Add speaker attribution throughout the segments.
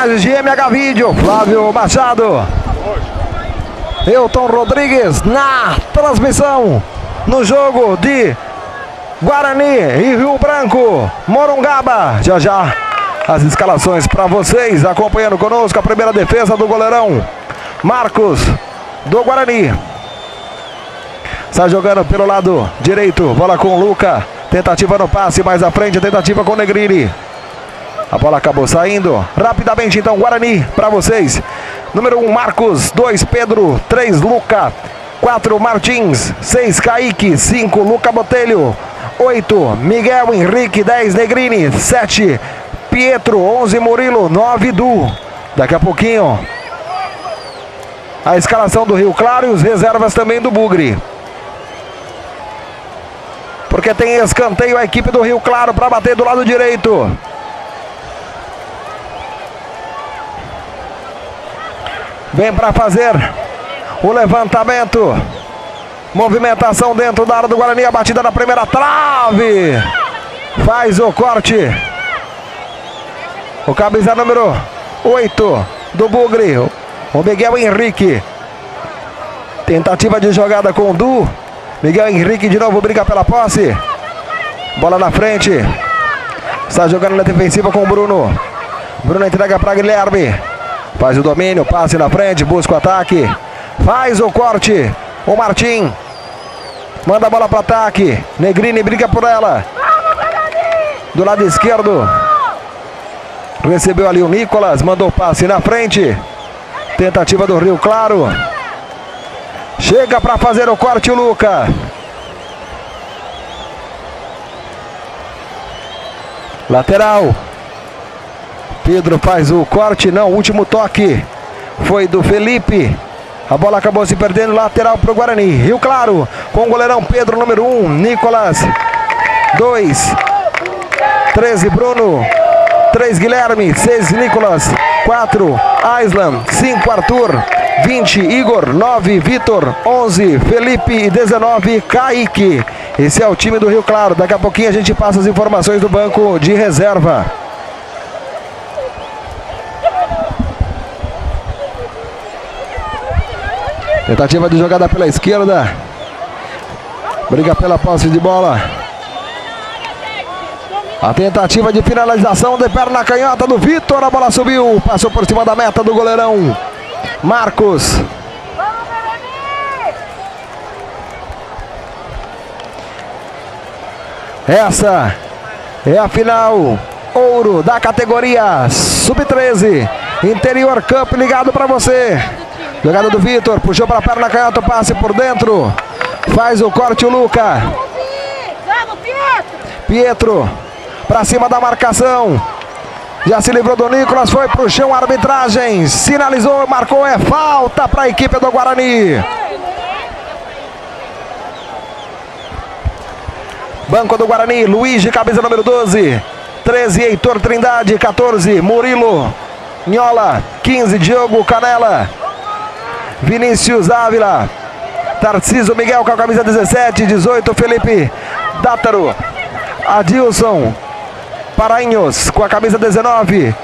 Speaker 1: imagens de MH Vídeo, Flávio Machado. Elton Rodrigues na transmissão no jogo de Guarani e Rio Branco, Morungaba. Já já as escalações para vocês, acompanhando conosco a primeira defesa do goleirão Marcos do Guarani. Está jogando pelo lado direito, bola com o Luca, tentativa no passe, mais à frente, tentativa com o Negrini. A bola acabou saindo rapidamente, então Guarani para vocês. Número 1, Marcos. 2, Pedro. 3, Luca. 4, Martins. 6, Kaique. 5, Luca Botelho. 8, Miguel Henrique. 10, Negrini. 7, Pietro. 11, Murilo. 9, Du. Daqui a pouquinho a escalação do Rio Claro e os reservas também do Bugre. Porque tem escanteio a equipe do Rio Claro para bater do lado direito. Vem para fazer o levantamento. Movimentação dentro da área do Guarani. A batida na primeira trave. Faz o corte o camisa número 8 do Bugre, o Miguel Henrique. Tentativa de jogada com o Du. Miguel Henrique de novo briga pela posse. Bola na frente. Está jogando na defensiva com o Bruno. Bruno entrega para Guilherme. Faz o domínio, passe na frente, busca o ataque. Faz o corte. O Martim manda a bola para o ataque. Negrini briga por ela. Do lado esquerdo. Recebeu ali o Nicolas. Mandou o passe na frente. Tentativa do Rio Claro. Chega para fazer o corte o Luca. Lateral. Pedro faz o corte, não, o último toque foi do Felipe. A bola acabou se perdendo, lateral para o Guarani. Rio Claro, com o goleirão Pedro, número 1, Nicolas. 2, 13, Bruno. 3, Guilherme. 6, Nicolas. 4, Aislan. 5, Arthur. 20, Igor. 9, Vitor. 11, Felipe. E 19, Kaique. Esse é o time do Rio Claro. Daqui a pouquinho a gente passa as informações do banco de reserva. Tentativa de jogada pela esquerda. Briga pela posse de bola. A tentativa de finalização de perna canhota do Vitor. A bola subiu. Passou por cima da meta do goleirão Marcos. Essa é a final ouro da categoria Sub-13 Interior Cup, ligado para você. Jogada do Vitor, puxou para a perna canhota, passe por dentro. Faz o corte o Luca. Pietro, para cima da marcação. Já se livrou do Nicolas, foi para o chão, a arbitragem sinalizou, marcou, é falta para a equipe do Guarani. Banco do Guarani, Luiz de camisa número 12. 13, Heitor Trindade. 14, Murilo Nhola. 15, Diogo Canela. Vinícius Ávila. Tarcísio Miguel com a camisa 17. 18, Felipe Dátaro. Adilson Paranhos com a camisa 19.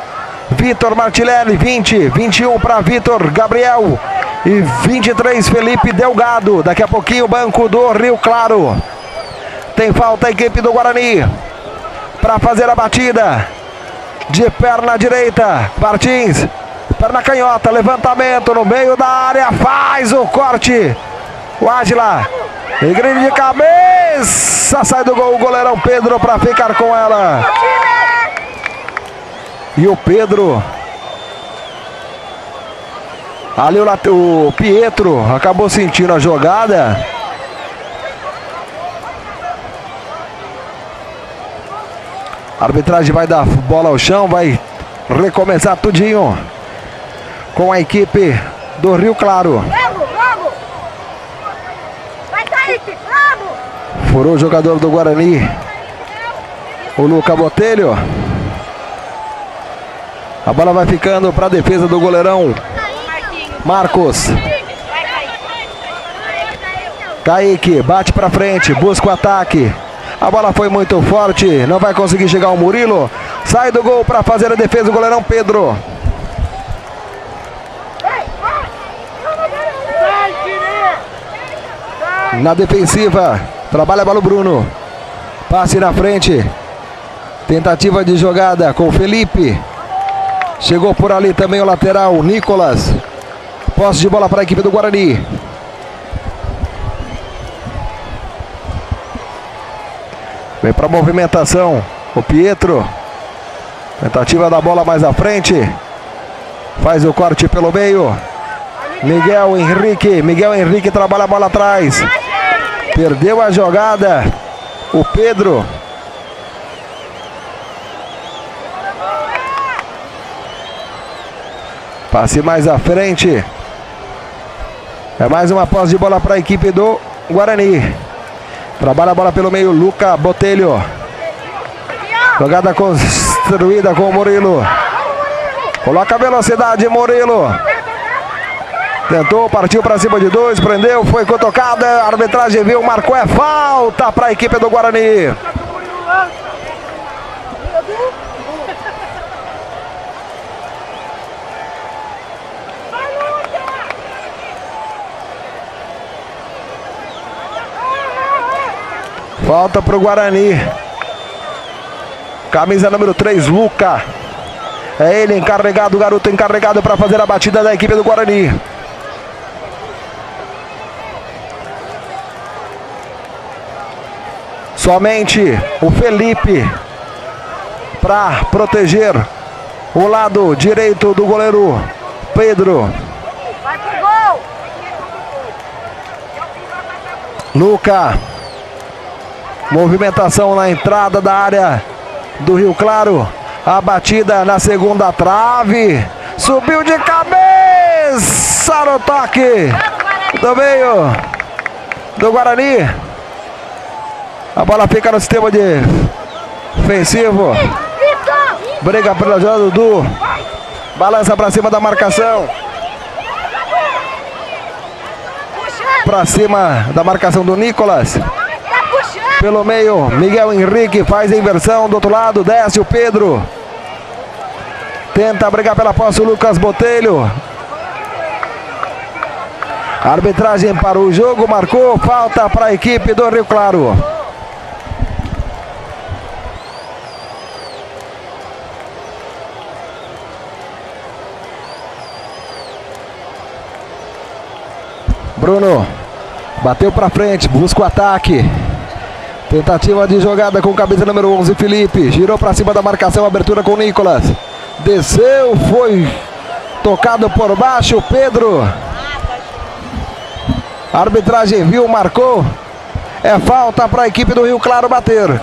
Speaker 1: Vitor Martilelli. 20, 21 para Vitor Gabriel. E 23, Felipe Delgado. Daqui a pouquinho o banco do Rio Claro. Tem falta a equipe do Guarani para fazer a batida de perna direita. Martins, perna canhota, levantamento no meio da área, faz o corte. O Ágila, Negrini de cabeça, sai do gol o goleirão Pedro para ficar com ela. E o Pedro, ali o Pietro acabou sentindo a jogada. A arbitragem vai dar bola ao chão, vai recomeçar tudinho com a equipe do Rio Claro. Furou o jogador do Guarani, o Luca Botelho. A bola vai ficando para a defesa do goleirão Marcos. Kaique bate para frente, busca o ataque. A bola foi muito forte, não vai conseguir chegar o Murilo. Sai do gol para fazer a defesa do goleirão Pedro. Na defensiva, trabalha a bola o Bruno. Passe na frente. Tentativa de jogada com o Felipe. Chegou por ali também o lateral, Nicolas. Posse de bola para a equipe do Guarani. Vem para a movimentação o Pietro. Tentativa da bola mais à frente. Faz o corte pelo meio. Miguel Henrique trabalha a bola atrás. Perdeu a jogada o Pedro. Passe mais à frente. É mais uma posse de bola para a equipe do Guarani. Trabalha a bola pelo meio, Luca Botelho. Jogada construída com o Murilo. Coloca a velocidade, Murilo. Tentou, partiu para cima de dois, prendeu, foi tocada. A arbitragem viu, marcou, é falta para a equipe do Guarani. Falta para o Guarani. Camisa número 3, Luca. É ele encarregado, o garoto encarregado para fazer a batida da equipe do Guarani. Somente o Felipe para proteger o lado direito do goleiro Pedro. Luca. Movimentação na entrada da área do Rio Claro. A batida na segunda trave. Subiu de cabeça no toque do meio do Guarani. A bola fica no sistema defensivo. Briga pela jogada do Dudu. Balança para cima da marcação. Para cima da marcação do Nicolas. Pelo meio, Miguel Henrique faz a inversão do outro lado, desce o Pedro. Tenta brigar pela posse o Lucas Botelho. A arbitragem para o jogo, marcou falta para a equipe do Rio Claro. Bruno bateu para frente, busca o ataque. Tentativa de jogada com camisa número 11, Felipe. Girou para cima da marcação, abertura com o Nicolas. Desceu, foi tocado por baixo, Pedro. A arbitragem viu, marcou. É falta para a equipe do Rio Claro bater.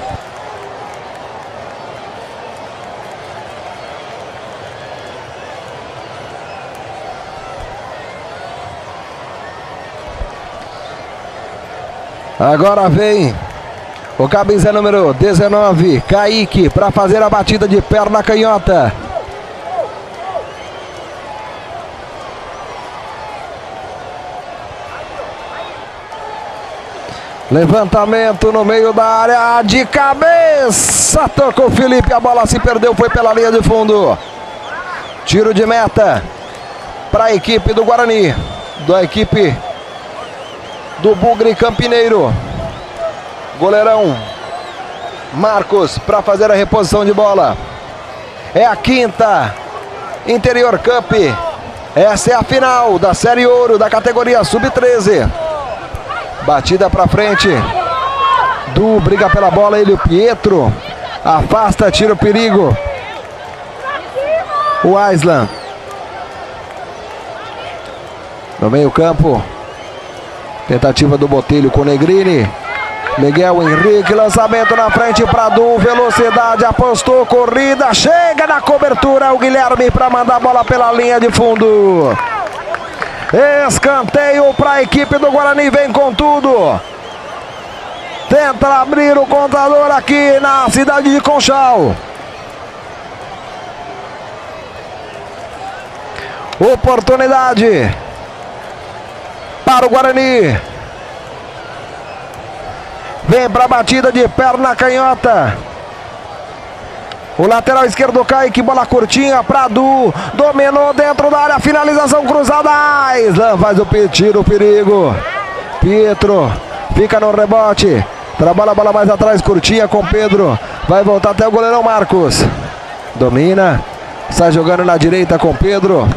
Speaker 1: Agora vem o camisa número 19, Kaique, para fazer a batida de perna canhota. Levantamento no meio da área, de cabeça, tocou o Felipe, a bola se perdeu, foi pela linha de fundo. Tiro de meta para a equipe do Guarani, da equipe do Bugre Campineiro. Goleirão Marcos para fazer a reposição de bola. É a quinta Interior Cup. Essa é a final da Série Ouro da categoria Sub-13. Batida para frente. Du briga pela bola, ele o Pietro. Afasta, tira o perigo. O Aislan. No meio campo. Tentativa do Botelho com o Negrini. Miguel Henrique, lançamento na frente para Du, velocidade, apostou, corrida, chega na cobertura o Guilherme para mandar a bola pela linha de fundo. Escanteio para a equipe do Guarani, vem com tudo. Tenta abrir o contador aqui na cidade de Conchal. Oportunidade para o Guarani. Vem para a batida de perna canhota. O lateral esquerdo cai, que bola curtinha para Du. Dominou dentro da área, finalização cruzada. Aislan faz o tiro, o perigo. Pietro Fica no rebote. Trabalha a bola mais atrás, curtinha com Pedro. Vai voltar até o goleirão Marcos. Domina. Sai jogando na direita com Pedro.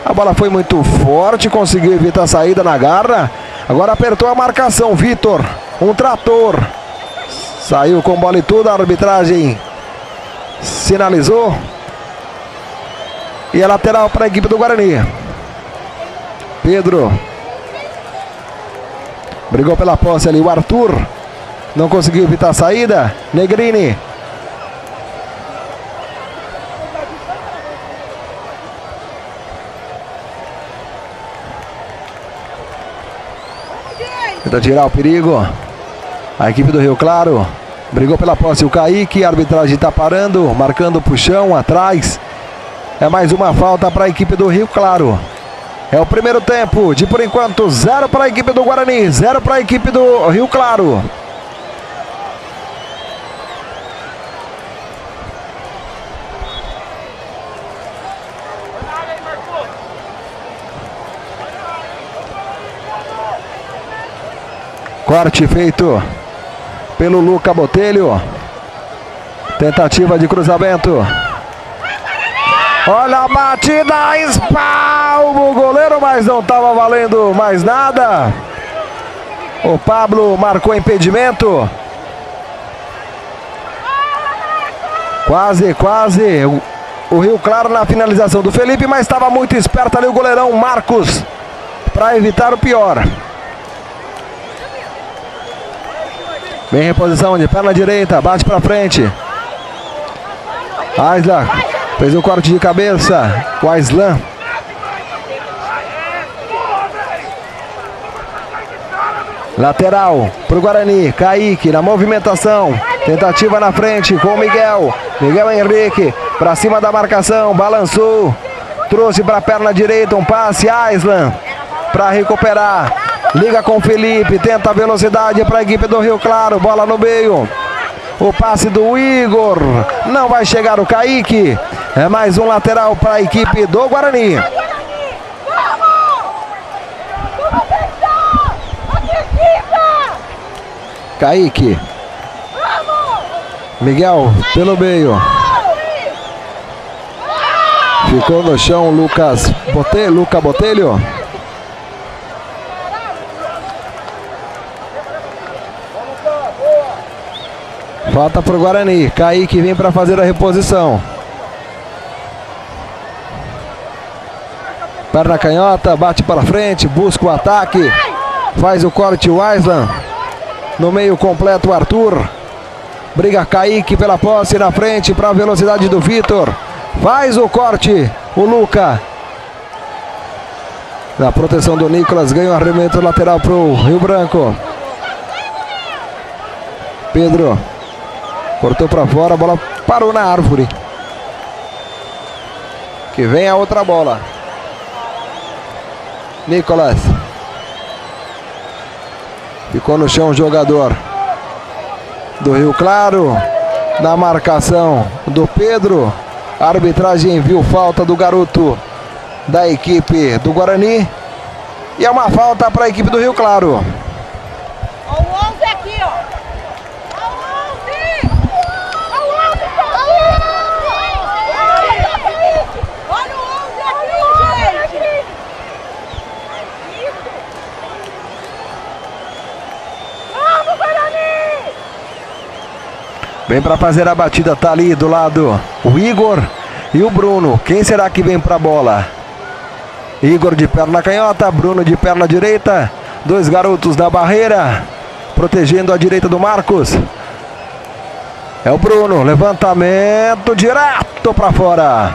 Speaker 1: A bola foi muito forte, conseguiu evitar a saída na garra. Agora apertou a marcação, Vitor. Um trator. Saiu com bola e tudo, a arbitragem sinalizou. E é lateral para a equipe do Guarani. Pedro. Brigou pela posse ali o Arthur. Não conseguiu evitar a saída. Negrini. Tenta tirar o perigo. A equipe do Rio Claro brigou pela posse o Kaique. A arbitragem está parando, marcando o puxão atrás. É mais uma falta para a equipe do Rio Claro. É o primeiro tempo de, por enquanto, 0 para a equipe do Guarani, 0 para a equipe do Rio Claro. Corte feito pelo Luca Botelho. Tentativa de cruzamento. Olha a batida, espalma o goleiro, mas não estava valendo mais nada. O Pablo marcou impedimento. Quase. O Rio Claro na finalização do Felipe, mas estava muito esperto ali o goleirão Marcos para evitar o pior. Bem reposição de perna direita, bate para frente. Aislan fez o corte de cabeça. O Aislan. Lateral para o Guarani. Kaique na movimentação. Tentativa na frente com o Miguel. Miguel Henrique para cima da marcação. Balançou. Trouxe para a perna direita um passe. Aislan para recuperar. Liga com o Felipe. Tenta a velocidade para a equipe do Rio Claro. Bola no meio. O passe do Igor. Não vai chegar o Kaique. É mais um lateral para a equipe do Guarani. Kaique. Miguel pelo meio. Ficou no chão Luca Botelho. Falta para o Guarani. Kaique vem para fazer a reposição. Perna canhota, bate para frente, busca o ataque. Faz o corte o Aislan. No meio completo o Arthur. Briga Kaique pela posse na frente para a velocidade do Vitor. Faz o corte o Luca. Na proteção do Nicolas, ganha o arremesso lateral para o Rio Branco. Pedro. Cortou para fora, a bola parou na árvore. Que vem a outra bola. Nicolas. Ficou no chão o jogador do Rio Claro. Na marcação do Pedro. A arbitragem viu falta do garoto da equipe do Guarani. E é uma falta para a equipe do Rio Claro.
Speaker 2: O 11 aqui, ó. Olha o 11 aqui, gente. Vamos, Guarani!
Speaker 1: Vem para fazer a batida, tá ali do lado o Igor e o Bruno. Quem será que vem para a bola? Igor de perna canhota, Bruno de perna direita. Dois garotos da barreira, protegendo a direita do Marcos. É o Bruno, levantamento direto para fora.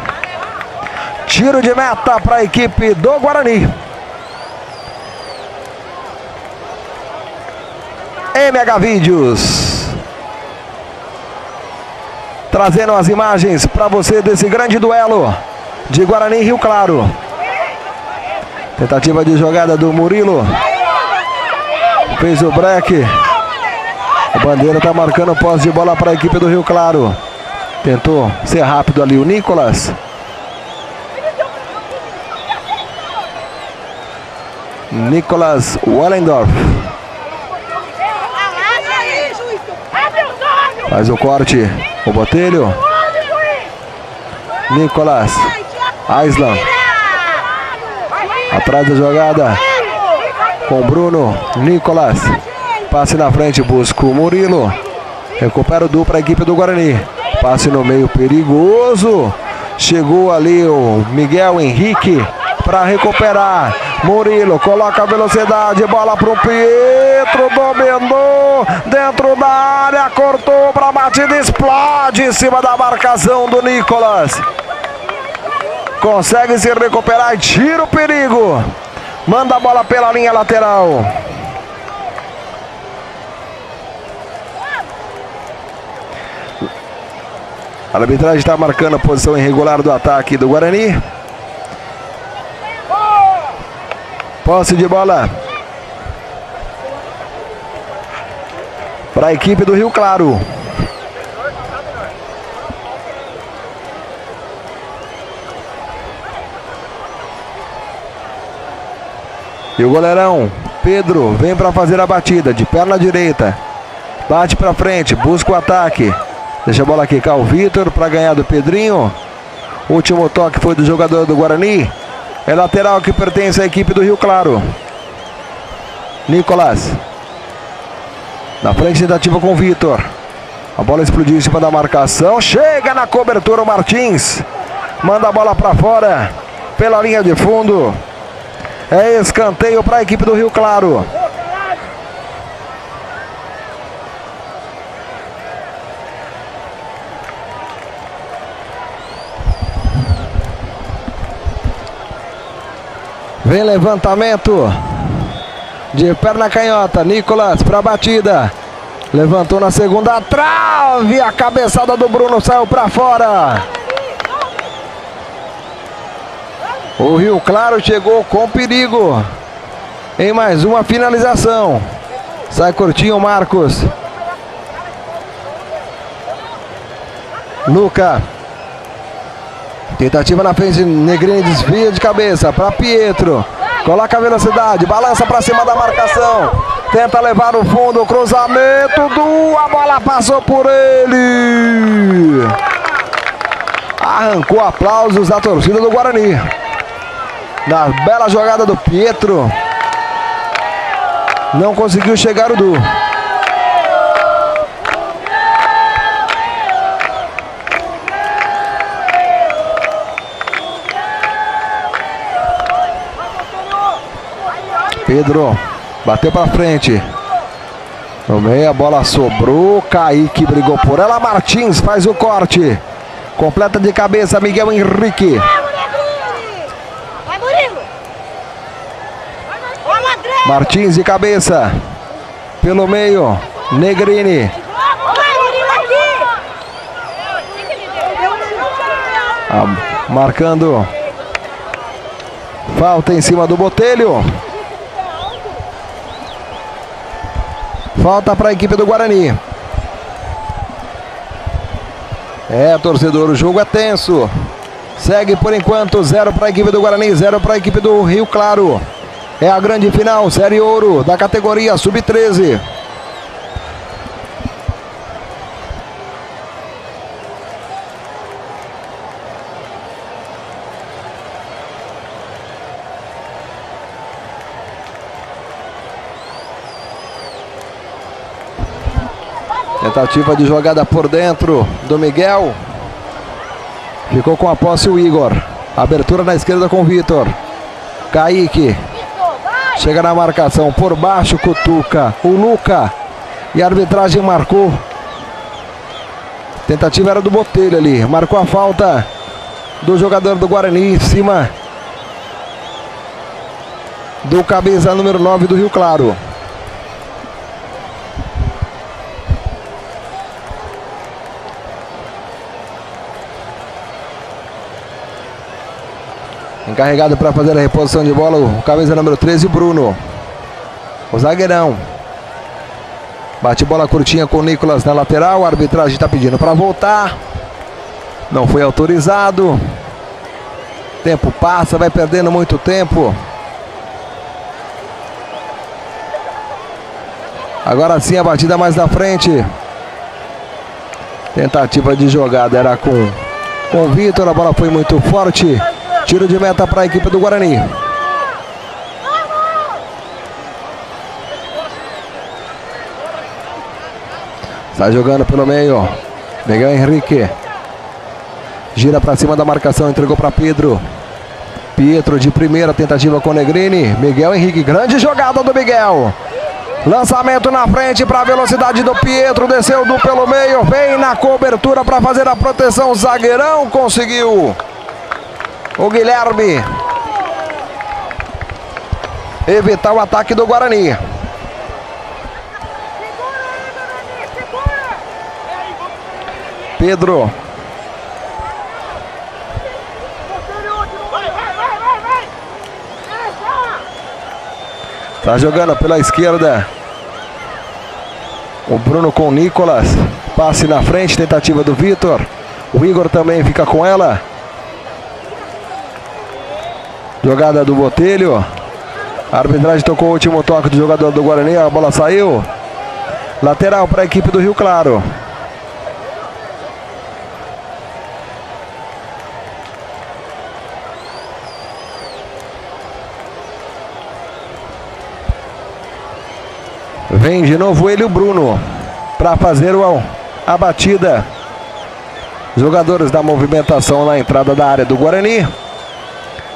Speaker 1: Tiro de meta para a equipe do Guarani. MH Vídeos, trazendo as imagens para você desse grande duelo de Guarani e Rio Claro. Tentativa de jogada do Murilo. Fez o break. A bandeira está marcando posse de bola para a equipe do Rio Claro. Tentou ser rápido ali o Nicolas. Nicolas Wellendorf. Faz o corte. O Botelho. Nicolas. Aislan. Atrás da jogada. Com Bruno. Nicolas. Passe na frente. Busca o Murilo. Recupera o duplo para a equipe do Guarani. Passe no meio perigoso. Chegou ali o Miguel Henrique para recuperar. Murilo coloca a velocidade. Bola para o Pietro. Dominou. Dentro da área. Cortou para a batida. Explode em cima da marcação do Nicolas. Consegue se recuperar e tira o perigo. Manda a bola pela linha lateral. A arbitragem está marcando a posição irregular do ataque do Guarani. Posse de bola para a equipe do Rio Claro. E o goleirão Pedro vem para fazer a batida de perna direita. Bate para frente, busca o ataque. Deixa a bola quicar o Vitor para ganhar do Pedrinho. O último toque foi do jogador do Guarani. É lateral que pertence à equipe do Rio Claro. Nicolas. Na frente, tentativa com o Vitor. A bola explodiu em cima da marcação. Chega na cobertura o Martins. Manda a bola para fora. Pela linha de fundo. É escanteio para a equipe do Rio Claro. Vem levantamento de perna canhota. Nicolas para a batida. Levantou na segunda trave. A cabeçada do Bruno saiu para fora. O Rio Claro chegou com perigo em mais uma finalização. Sai curtinho o Marcos. Luca. Tentativa na frente, Negrini desvia de cabeça para Pietro. Coloca a velocidade, balança para cima da marcação. Tenta levar o fundo, cruzamento a bola passou por ele. Arrancou aplausos da torcida do Guarani. Na bela jogada do Pietro. Não conseguiu chegar o Du. Pedro bateu para frente. No meio a bola sobrou. Kaique brigou por ela. Martins faz o corte. Completa de cabeça Miguel Henrique. Martins de cabeça. Pelo meio. Negrini. Marcando. Falta em cima do Botelho. Falta para a equipe do Guarani. Torcedor, o jogo é tenso. Segue por enquanto 0 para a equipe do Guarani, 0 para a equipe do Rio Claro. É a grande final, Série Ouro da categoria Sub-13. Tentativa de jogada por dentro do Miguel. Ficou com a posse o Igor. Abertura na esquerda com o Vitor. Kaique. Chega na marcação. Por baixo cutuca o Luca. E a arbitragem marcou. Tentativa era do Botelho ali. Marcou a falta do jogador do Guarani em cima do camisa número 9 do Rio Claro. Encarregado para fazer a reposição de bola, o camisa número 13, Bruno. O zagueirão. Bate bola curtinha com o Nicolas na lateral. A arbitragem está pedindo para voltar. Não foi autorizado. Tempo passa, vai perdendo muito tempo. Agora sim a batida mais na frente. Tentativa de jogada era com o Vitor, a bola foi muito forte. Tiro de meta para a equipe do Guarani. Está jogando pelo meio. Miguel Henrique. Gira para cima da marcação, entregou para Pedro. Pietro de primeira, tentativa com Negrini. Miguel Henrique, grande jogada do Miguel. Lançamento na frente para a velocidade do Pietro. Desceu pelo meio, vem na cobertura para fazer a proteção. Zagueirão conseguiu. O Guilherme evitar o ataque do Guarani. Pedro. Tá jogando pela esquerda. O Bruno com o Nicolas. Passe na frente, tentativa do Vitor. O Igor também fica com ela. Jogada do Botelho. A arbitragem tocou o último toque do jogador do Guarani. A bola saiu. Lateral para a equipe do Rio Claro. Vem de novo ele, o Bruno, para fazer a batida. Jogadores da movimentação na entrada da área do Guarani.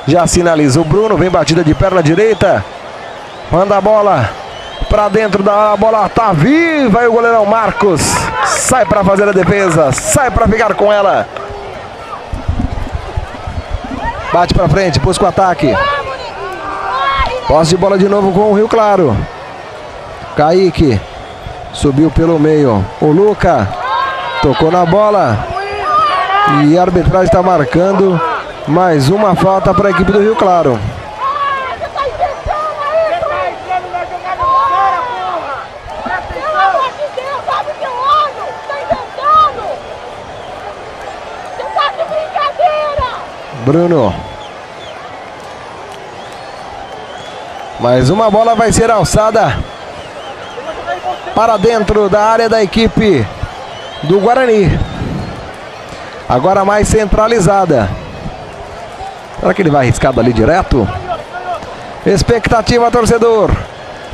Speaker 1: Já sinaliza o Bruno, vem batida de perna direita. Manda a bola para dentro da área, a bola tá viva. E o goleirão Marcos sai para fazer a defesa, sai para ficar com ela. Bate para frente, busca o ataque. Posse de bola de novo com o Rio Claro. Kaique subiu pelo meio. O Luca tocou na bola. E a arbitragem está marcando mais uma falta para a equipe do Rio Claro. Bruno. Mais uma bola vai ser alçada para dentro da área da equipe do Guarani. Agora mais centralizada. Será que ele vai arriscar dali direto? Expectativa, torcedor.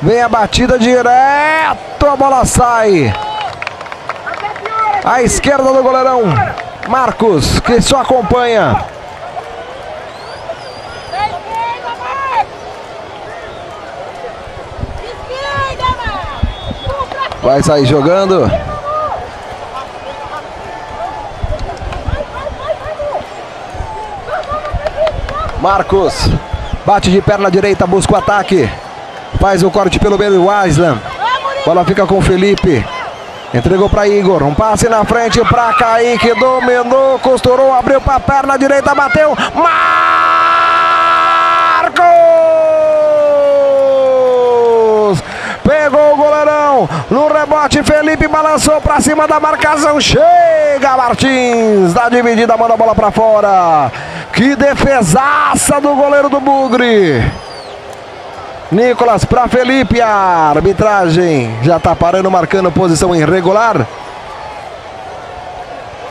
Speaker 1: Vem a batida direto. A bola sai à esquerda do goleirão Marcos, que só acompanha. Vai sair jogando. Marcos bate de perna direita, busca o ataque. Faz o corte pelo meio, o Aislan. Bola fica com o Felipe. Entregou para Igor. Um passe na frente para Kaique. Dominou, costurou, abriu para a perna direita, bateu. Marcos! Pegou o goleirão. No rebote, Felipe balançou para cima da marcação. Chega Martins. Dá dividida, manda a bola para fora. Que defesaça do goleiro do Bugre. Nicolas para Felipe. A arbitragem já está parando, marcando posição irregular.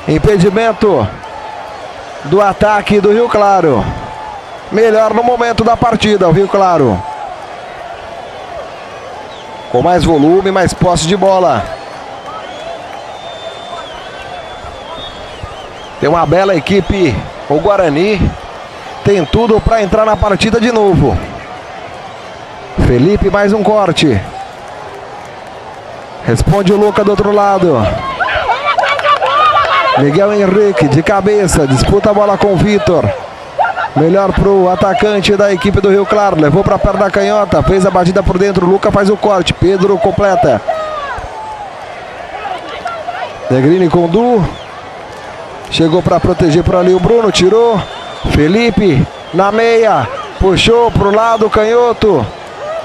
Speaker 1: Impedimento do ataque do Rio Claro. Melhor no momento da partida, o Rio Claro. Com mais volume, mais posse de bola. Tem uma bela equipe. O Guarani tem tudo para entrar na partida de novo. Felipe, mais um corte. Responde o Luca do outro lado. Miguel Henrique de cabeça, disputa a bola com o Vitor. Melhor pro atacante da equipe do Rio Claro. Levou para perto da canhota, fez a batida por dentro. Luca faz o corte, Pedro completa. Negrini com Du. Chegou para proteger por ali o Bruno, tirou. Felipe na meia, puxou pro lado canhoto.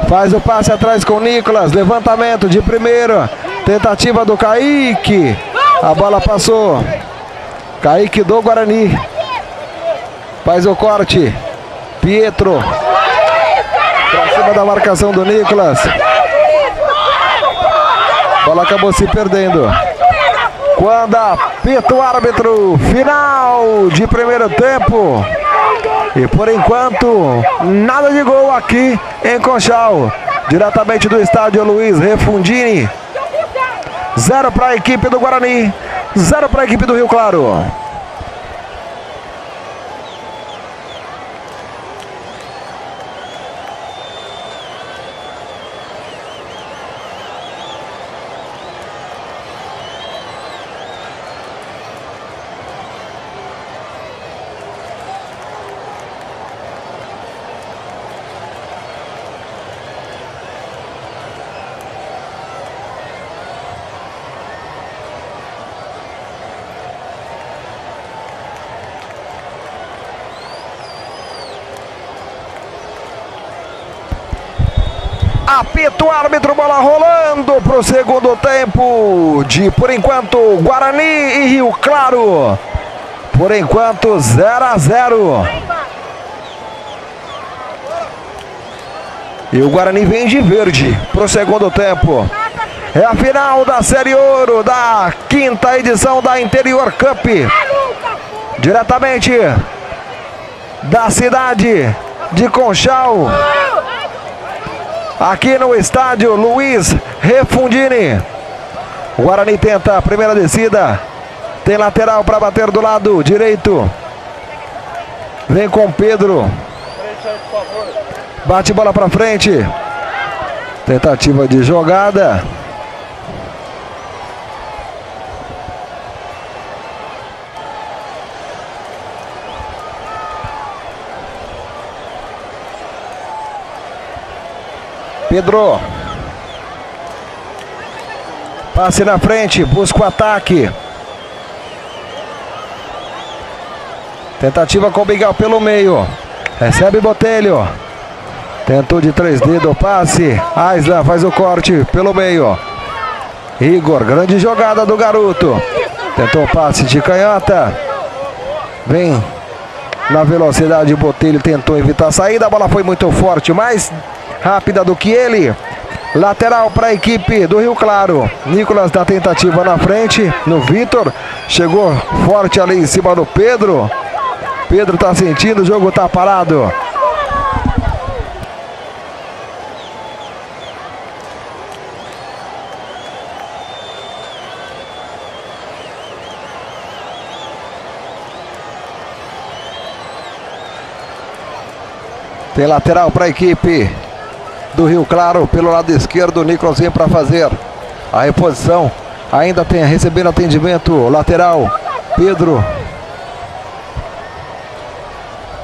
Speaker 1: Faz o passe atrás com o Nicolas. Levantamento de primeira. Tentativa do Kaique. A bola passou. Kaique do Guarani. Faz o corte. Pietro. Pra cima da marcação do Nicolas. A bola acabou se perdendo. Quando a Apita o árbitro, final de primeiro tempo. E por enquanto, nada de gol aqui em Conchal. Diretamente do estádio Luiz Refundini. 0 para a equipe do Guarani, 0 para a equipe do Rio Claro. Apita o árbitro, bola rolando para o segundo tempo de, por enquanto, Guarani e Rio Claro. Por enquanto, 0-0. E o Guarani vem de verde para o segundo tempo. É a final da Série Ouro, da 5ª edição da Interior Cup. Diretamente da cidade de Conchal. Aqui no estádio Luiz Refundini. O Guarani tenta a primeira descida. Tem lateral para bater do lado direito. Vem com Pedro. Bate bola para frente. Tentativa de jogada. Pedro. Passe na frente, busca o ataque. Tentativa com o Miguel pelo meio. Recebe Botelho. Tentou de 3 dedos o passe. Aisla faz o corte pelo meio. Igor, grande jogada do garoto. Tentou o passe de canhota. Vem na velocidade, Botelho tentou evitar a saída. A bola foi muito forte, mais rápida do que ele. Lateral para a equipe do Rio Claro. Nicolas dá tentativa na frente no Vitor. Chegou forte ali em cima do Pedro. Pedro está sentindo, o jogo está parado. Tem lateral para a equipe do Rio Claro. Pelo lado esquerdo, o Nicolas vem para fazer a reposição. Ainda tem recebendo atendimento. Lateral, Pedro.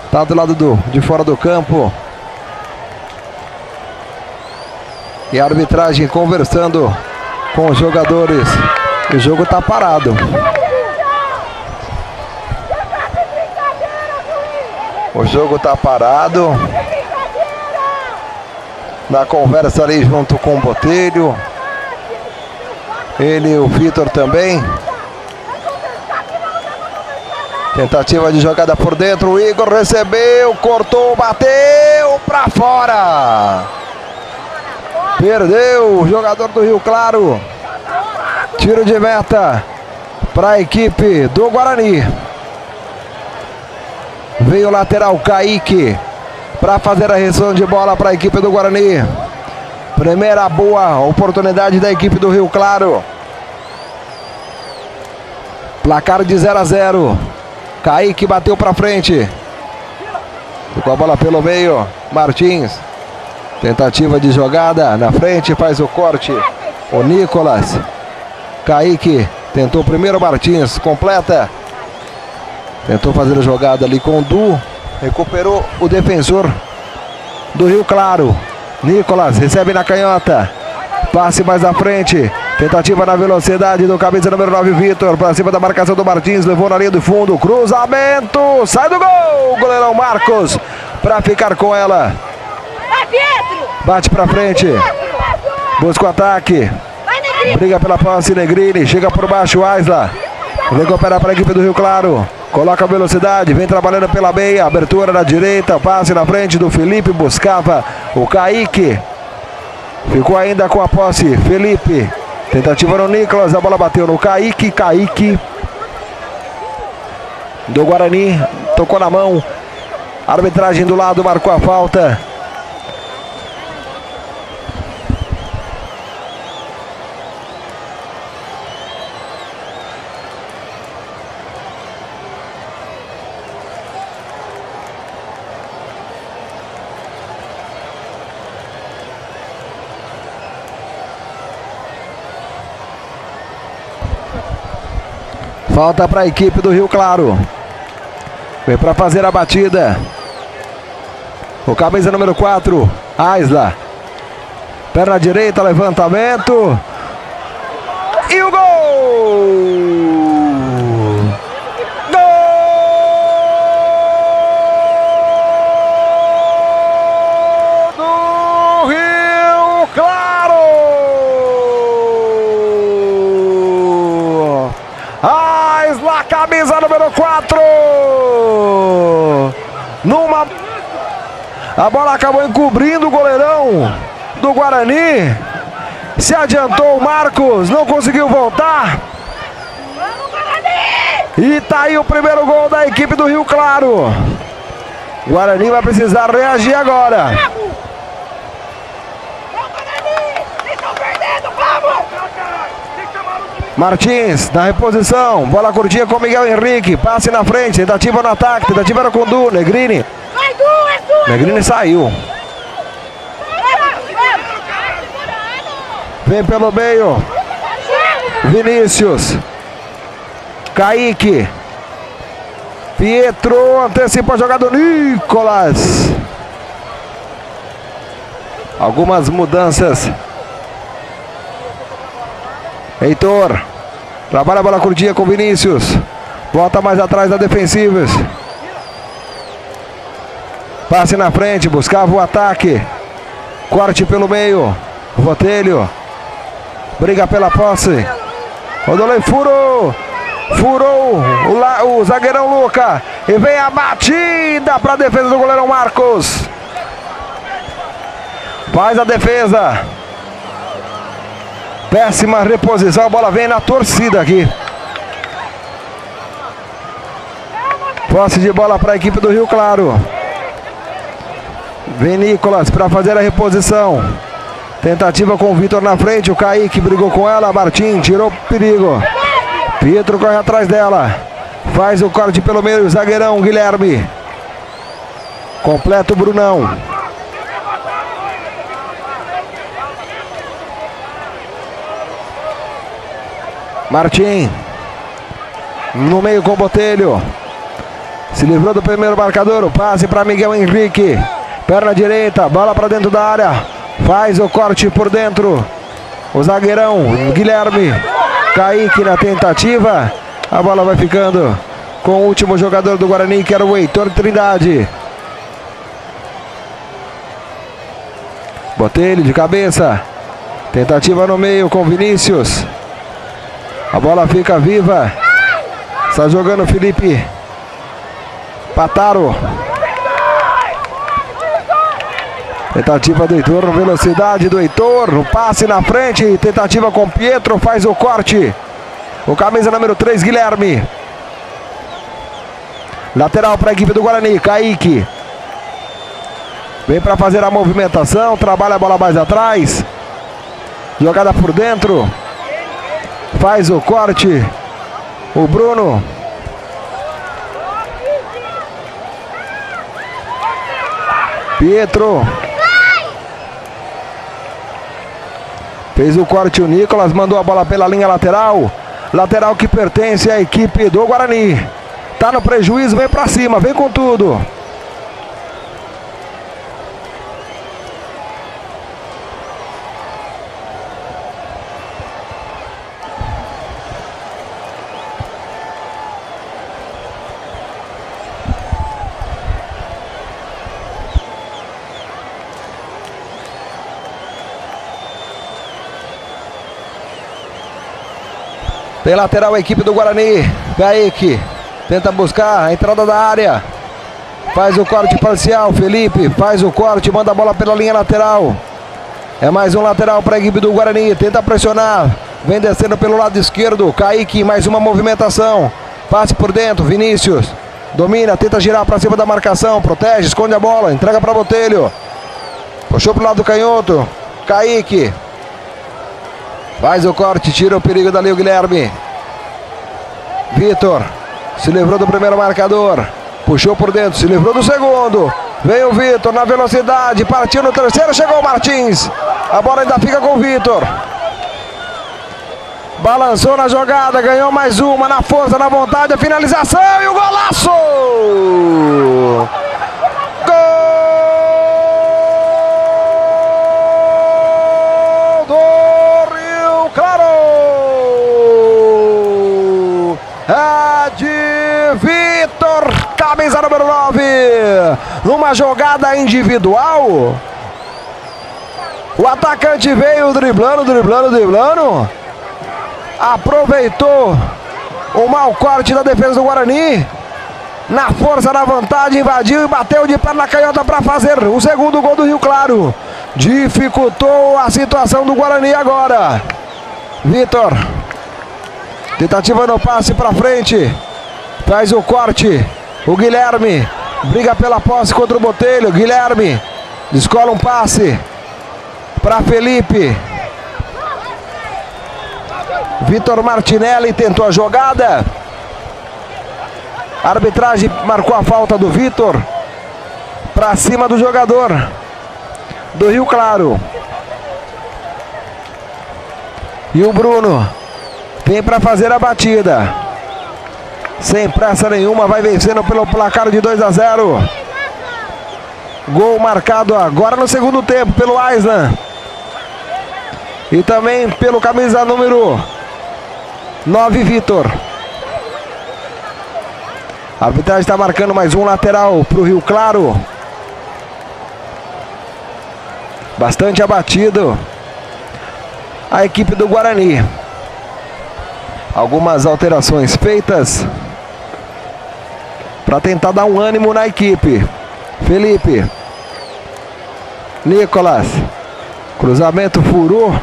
Speaker 1: Está do lado de fora do campo. E a arbitragem conversando com os jogadores. O jogo está parado. O jogo está parado. Na conversa ali junto com o Botelho. Ele e o Vitor também. Tentativa de jogada por dentro. O Igor recebeu, cortou, bateu para fora. Perdeu o jogador do Rio Claro. Tiro de meta para a equipe do Guarani. Veio o lateral Kaique para fazer a recepção de bola para a equipe do Guarani. Primeira boa oportunidade da equipe do Rio Claro. Placar de 0-0. Kaique bateu para frente. Ficou a bola pelo meio. Martins. Tentativa de jogada na frente, faz o corte. O Nicolas. Kaique tentou primeiro, Martins completa. Tentou fazer a jogada ali com o Du. Recuperou o defensor do Rio Claro. Nicolas recebe na canhota. Passe mais à frente. Tentativa na velocidade do camisa número 9, Vitor. Para cima da marcação do Martins. Levou na linha do fundo. Cruzamento. Sai do gol. Goleirão Marcos. Para ficar com ela. Bate para frente. Busca o ataque. Briga pela posse, Negrini. Chega por baixo, Aisla. Recupera para a equipe do Rio Claro. Coloca a velocidade, vem trabalhando pela meia. Abertura na direita, passe na frente do Felipe. Buscava o Kaique. Ficou ainda com a posse, Felipe. Tentativa no Nicolas, a bola bateu no Kaique. Kaique do Guarani. Tocou na mão. A arbitragem do lado marcou a falta. Falta para a equipe do Rio Claro. Vem para fazer a batida. O camisa número 4, Aisla. Perna direita, levantamento. E o gol! Gol do Rio Claro! Aisla, camisa número 4. A bola acabou encobrindo o goleirão do Guarani. Se adiantou o Marcos, não conseguiu voltar. E tá aí o primeiro gol da equipe do Rio Claro. O Guarani vai precisar reagir agora. Martins na reposição. Bola curtinha com Miguel Henrique. Passe na frente. Tentativa no ataque. Tentativa era com Du. Negrini. Negrini saiu. Vem pelo meio. Vinícius. Kaique. Pietro. Antecipa a jogada do Nicolas. Algumas mudanças. Heitor. Trabalha a bola curtinha com Vinícius. Volta mais atrás da defensivas. Passe na frente, buscava o ataque. Corte pelo meio. Botelho. Briga pela posse. Rodolei furou. Furou o zagueirão Luca. E vem a batida para a defesa do goleirão Marcos. Faz a defesa. Péssima reposição. A bola vem na torcida aqui. Posse de bola para a equipe do Rio Claro. Vem Nicolas para fazer a reposição. Tentativa com o Vitor na frente. O Kaique brigou com ela. Martim tirou perigo. Pietro corre atrás dela. Faz o corte pelo meio. Zagueirão Guilherme. Completa o Brunão. Martim. No meio com o Botelho. Se livrou do primeiro marcador. O passe para Miguel Henrique. Perna direita, bola para dentro da área. Faz o corte por dentro. O zagueirão Guilherme. Kaique na tentativa. A bola vai ficando com o último jogador do Guarani, que era o Heitor Trindade. Botelho de cabeça. Tentativa no meio com Vinícius. A bola fica viva. Está jogando o Felipe Pataro. Tentativa do Heitor, velocidade do Heitor, o passe na frente, tentativa com Pietro, faz o corte. O camisa número 3, Guilherme. Lateral para a equipe do Guarani, Kaique. Vem para fazer a movimentação, trabalha a bola mais atrás. Jogada por dentro. Faz o corte. O Bruno. Pietro. Fez o corte o Nicolas, mandou a bola pela linha lateral. Lateral que pertence à equipe do Guarani. Tá no prejuízo, vem pra cima, vem com tudo. Tem lateral a equipe do Guarani. Kaique tenta buscar a entrada da área. Faz o corte parcial. Felipe faz o corte, manda a bola pela linha lateral. É mais um lateral para a equipe do Guarani. Tenta pressionar. Vem descendo pelo lado esquerdo. Kaique, mais uma movimentação. Passe por dentro, Vinícius. Domina, tenta girar para cima da marcação. Protege, esconde a bola, entrega para Botelho. Puxou pro lado do canhoto. Kaique. Faz o corte, tira o perigo dali o Guilherme. Vitor. Se livrou do primeiro marcador. Puxou por dentro, se livrou do segundo. Vem o Vitor na velocidade. Partiu no terceiro, chegou o Martins. A bola ainda fica com o Vitor. Balançou na jogada, ganhou mais uma na força, na vontade, a finalização e o golaço! Gol do Rio Claro! É de Vitor, camisa número 9, numa jogada individual. O atacante veio driblando. Aproveitou o mau corte da defesa do Guarani. Na força, na vontade, invadiu e bateu de perna canhota para fazer o segundo gol do Rio Claro. Dificultou a situação do Guarani agora. Vitor. Tentativa no passe para frente. Faz o corte. O Guilherme briga pela posse contra o Botelho. Guilherme descola um passe para Felipe. Vitor Martinelli tentou a jogada. A arbitragem marcou a falta do Vitor para cima do jogador do Rio Claro. E o Bruno vem para fazer a batida. Sem pressa nenhuma, vai vencendo pelo placar de 2-0. Gol marcado agora no segundo tempo pelo Aislan. E também pelo camisa número 9, Vitor. A arbitragem está marcando mais um lateral para o Rio Claro. Bastante abatido a equipe do Guarani. Algumas alterações feitas para tentar dar um ânimo na equipe. Felipe. Nicolas. Cruzamento furou.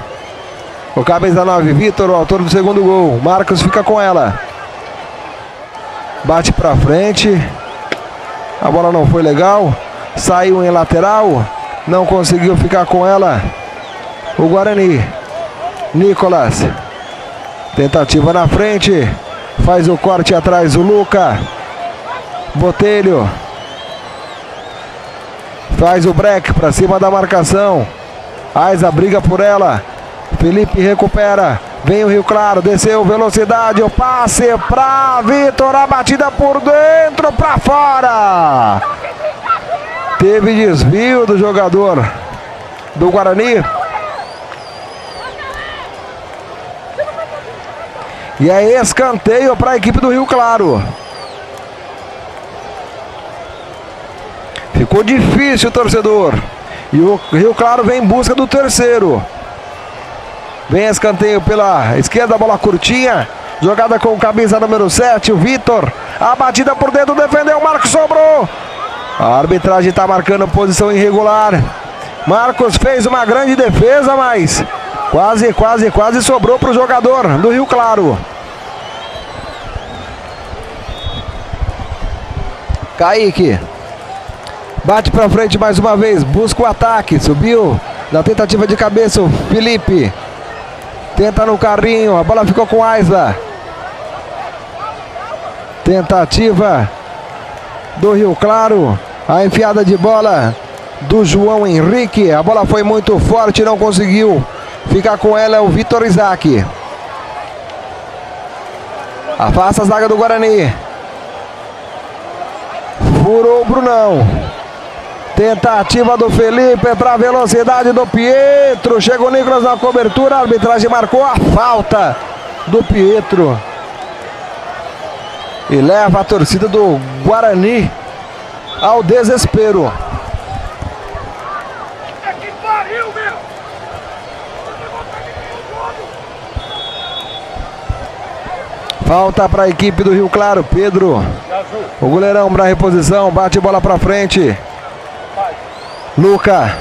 Speaker 1: O camisa 9, Vitor, o autor do segundo gol. Marcos fica com ela. Bate pra frente. A bola não foi legal. Saiu em lateral. Não conseguiu ficar com ela o Guarani. Nicolas. Tentativa na frente. Faz o corte atrás o Luca. Botelho. Faz o break pra cima da marcação. Aiza briga por ela. Felipe recupera. Vem o Rio Claro. Desceu velocidade. O passe para Vitor. A batida por dentro para fora. Teve desvio do jogador do Guarani. E é escanteio para a equipe do Rio Claro. Ficou difícil, torcedor. E o Rio Claro vem em busca do terceiro. Vem escanteio pela esquerda, bola curtinha. Jogada com camisa número 7, o Vitor. A batida por dentro, defendeu, Marcos sobrou. A arbitragem está marcando posição irregular. Marcos fez uma grande defesa, mas quase sobrou para o jogador do Rio Claro. Kaique. Bate para frente mais uma vez, busca o ataque, subiu na tentativa de cabeça o Felipe. Tenta no carrinho, a bola ficou com o Aisla. Tentativa do Rio Claro, a enfiada de bola do João Henrique. A bola foi muito forte, não conseguiu ficar com ela o Vitor Isaac. Afasta a zaga do Guarani. Furou o Brunão. Tentativa do Felipe para a velocidade do Pietro. Chega o Nicolas na cobertura. A arbitragem marcou a falta do Pietro. E leva a torcida do Guarani ao desespero. Falta para a equipe do Rio Claro. Pedro, o goleirão para a reposição. Bate bola para frente. Luca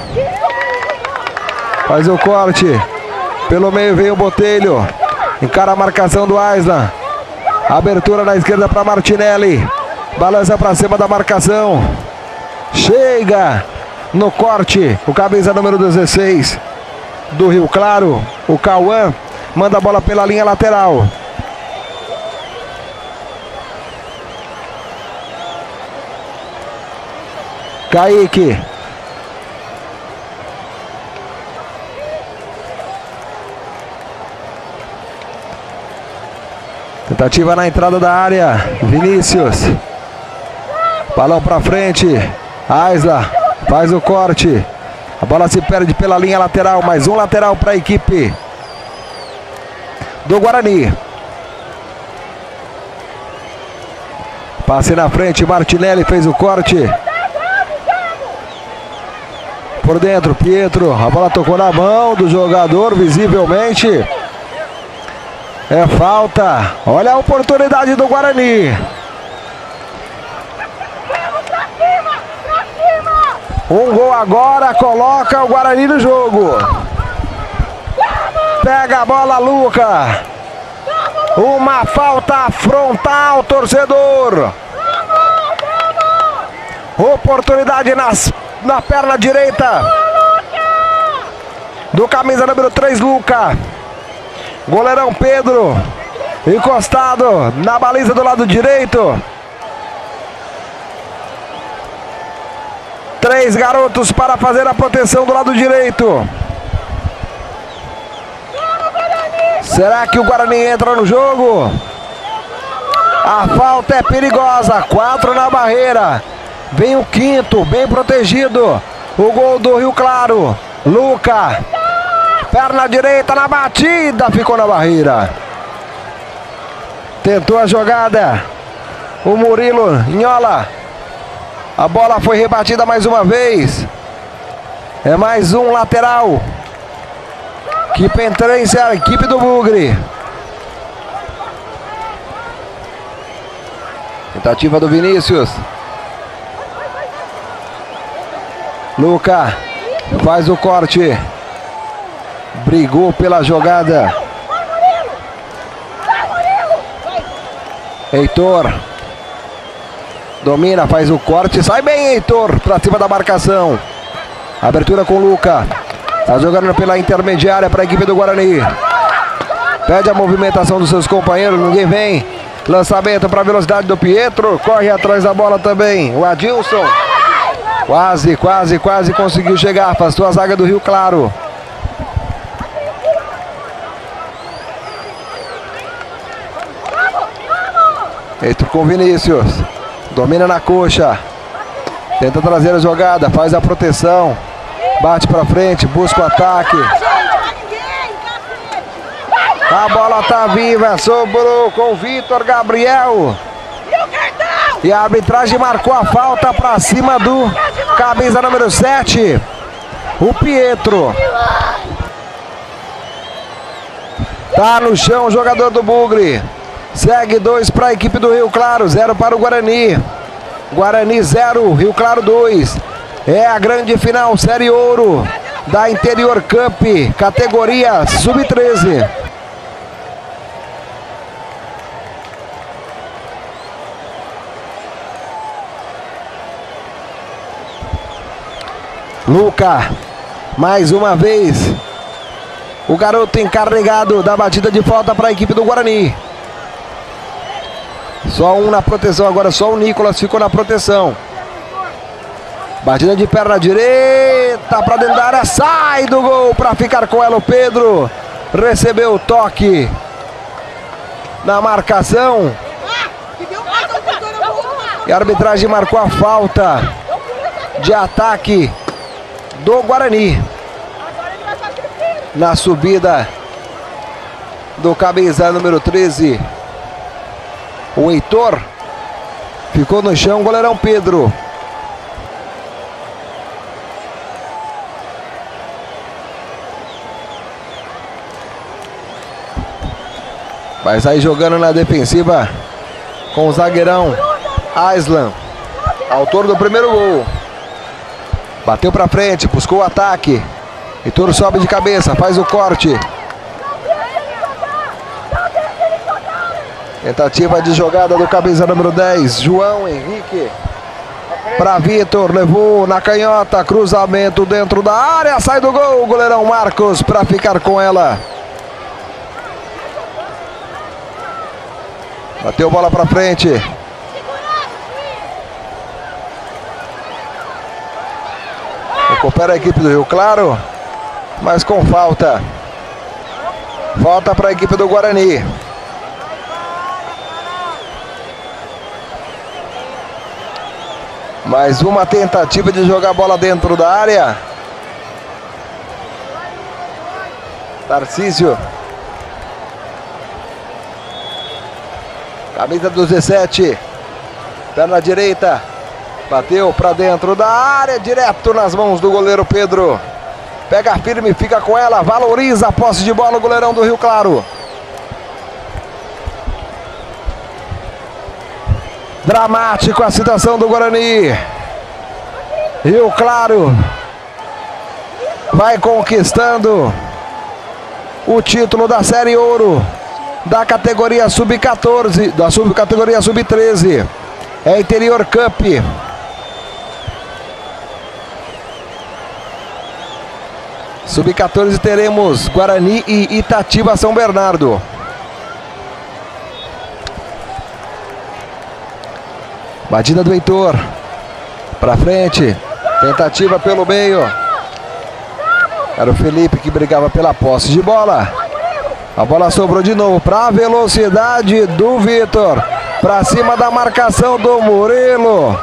Speaker 1: faz o corte. Pelo meio vem o Botelho. Encara a marcação do Aislan. Abertura na esquerda para Martinelli. Balança para cima da marcação. Chega no corte o camisa número 16 do Rio Claro, o Cauã. Manda a bola pela linha lateral. Kaique. Tentativa na entrada da área. Vinícius. Balão para frente. Aisla faz o corte. A bola se perde pela linha lateral. Mais um lateral para a equipe do Guarani. Passe na frente. Martinelli fez o corte. Por dentro, Pietro. A bola tocou na mão do jogador, visivelmente. É falta. Olha a oportunidade do Guarani. Um gol agora, coloca o Guarani no jogo. Pega a bola, Luca. Uma falta frontal, torcedor. Oportunidade na perna direita do camisa número 3, Luca. Goleirão Pedro, encostado na baliza do lado direito. 3 garotos para fazer a proteção do lado direito. Será que o Guarani entra no jogo? A falta é perigosa. 4 na barreira. Vem o quinto, bem protegido. O gol do Rio Claro. Luca. Perna direita na batida. Ficou na barreira. Tentou a jogada. O Murilo Nhola. A bola foi rebatida mais uma vez. É mais um lateral que pertence à equipe do Bugre. Tentativa do Vinícius. Luca faz o corte. Brigou pela jogada. Heitor. Domina, faz o corte. Sai bem, Heitor. Pra cima da marcação. Abertura com o Luca. Tá jogando pela intermediária para a equipe do Guarani. Pede a movimentação dos seus companheiros. Ninguém vem. Lançamento para a velocidade do Pietro. Corre atrás da bola também o Adilson. Quase conseguiu chegar. Afastou a zaga do Rio Claro. Heitor com Vinícius. Domina na coxa. Tenta trazer a jogada. Faz a proteção. Bate pra frente. Busca o ataque. A bola tá viva. Sobrou com o Vitor Gabriel. E a arbitragem marcou a falta pra cima do camisa número 7. O Pietro. Tá no chão o jogador do Bugre. Segue 2 para a equipe do Rio Claro, 0 para o Guarani. Guarani 0, Rio Claro 2. É a grande final, Série Ouro da Interior Cup, categoria Sub-13. Luca, mais uma vez, o garoto encarregado da batida de falta para a equipe do Guarani. Só um na proteção agora, só o Nicolas ficou na proteção. Batida de perna direita para dentro da área, sai do gol para ficar com ela o Pedro. Recebeu o toque na marcação. E a arbitragem marcou a falta de ataque do Guarani. Na subida do camisa número 13. O Heitor ficou no chão, o goleirão Pedro. Vai sair jogando na defensiva com o zagueirão Aislan, autor do primeiro gol. Bateu pra frente, buscou o ataque. Heitor sobe de cabeça, faz o corte. Tentativa de jogada do camisa número 10, João Henrique. Para Vitor, levou na canhota, cruzamento dentro da área, sai do gol, o goleirão Marcos para ficar com ela. Bateu bola para frente. Recupera a equipe do Rio Claro, mas com falta. Falta para a equipe do Guarani. Mais uma tentativa de jogar a bola dentro da área. Tarcísio. Camisa 17. Perna direita. Bateu para dentro da área. Direto nas mãos do goleiro Pedro. Pega firme, fica com ela. Valoriza a posse de bola o goleirão do Rio Claro. Dramático a situação do Guarani. Rio Claro vai conquistando o título da Série Ouro da categoria Sub-14, da categoria Sub-13. É Interior Cup. Sub-14 teremos Guarani e Itatiba São Bernardo. Batida do Heitor. Pra frente. Tentativa pelo meio. Era o Felipe que brigava pela posse de bola. A bola sobrou de novo para a velocidade do Vitor. Pra cima da marcação do Murilo.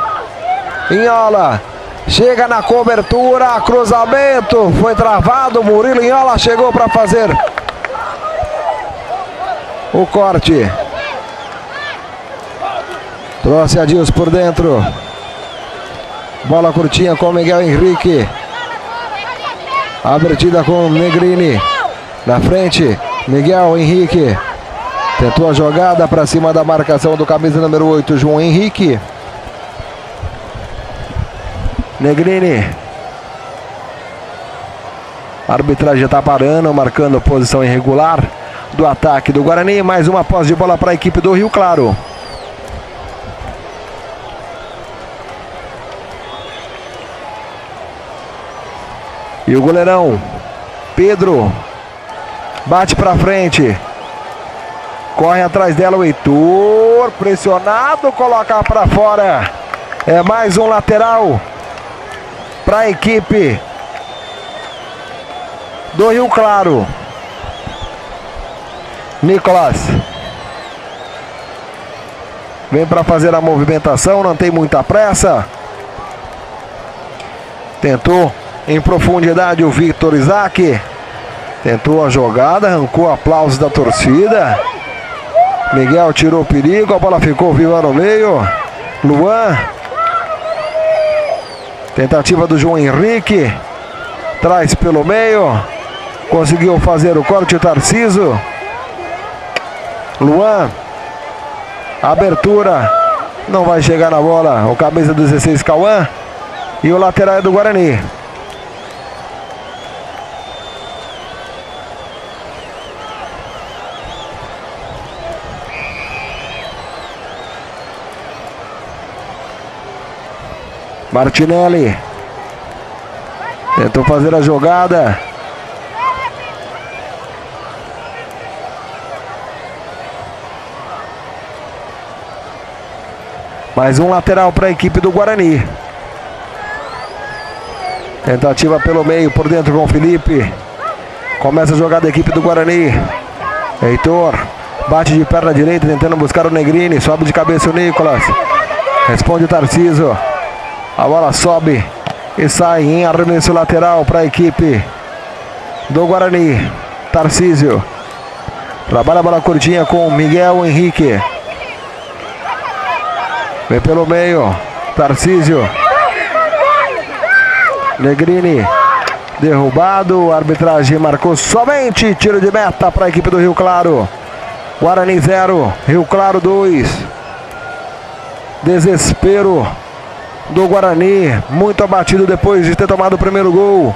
Speaker 1: Inhola. Chega na cobertura. Cruzamento. Foi travado. Murilo Inhola chegou para fazer o corte. Trouxe a Dios por dentro. Bola curtinha com Miguel Henrique. Abertida com Negrini. Na frente, Miguel Henrique. Tentou a jogada para cima da marcação do camisa número 8, João Henrique. Negrini. A arbitragem está parando, marcando posição irregular do ataque do Guarani. Mais uma posse de bola para a equipe do Rio Claro. E o goleirão Pedro bate para frente. Corre atrás dela o Heitor. Pressionado, coloca para fora. É mais um lateral para a equipe do Rio Claro. Nicolas vem para fazer a movimentação, não tem muita pressa. Tentou em profundidade o Victor Isaac. Tentou a jogada, arrancou aplausos da torcida. Miguel tirou o perigo, a bola ficou viva no meio. Luan. Tentativa do João Henrique. Traz pelo meio. Conseguiu fazer o corte, o Tarcísio. Luan. Abertura. Não vai chegar na bola o camisa 16, Cauã. E o lateral é do Guarani. Martinelli tentou fazer a jogada. Mais um lateral para a equipe do Guarani. Tentativa pelo meio, por dentro com o Felipe. Começa a jogada da equipe do Guarani. Heitor bate de perna direita, tentando buscar o Negrini. Sobe de cabeça o Nicolas. Responde o Tarcísio. A bola sobe e sai em arremesso lateral para a equipe do Guarani. Tarcísio trabalha a bola curtinha com Miguel Henrique. Vem pelo meio. Tarcísio. Negrini. Derrubado. A arbitragem marcou somente tiro de meta para a equipe do Rio Claro. Guarani 0. Rio Claro 2. Desespero do Guarani, muito abatido depois de ter tomado o primeiro gol.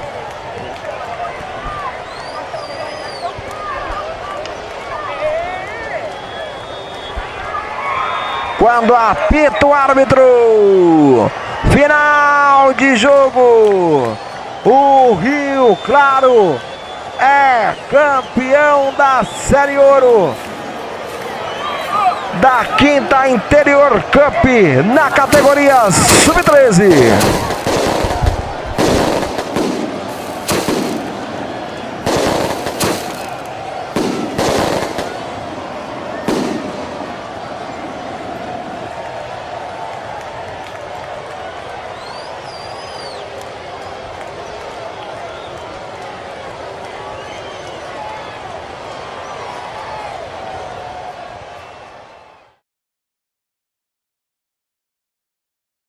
Speaker 1: quando apita o árbitro. Final de jogo. O Rio Claro é campeão da Série Ouro da 5ª Interior Cup na categoria Sub-13.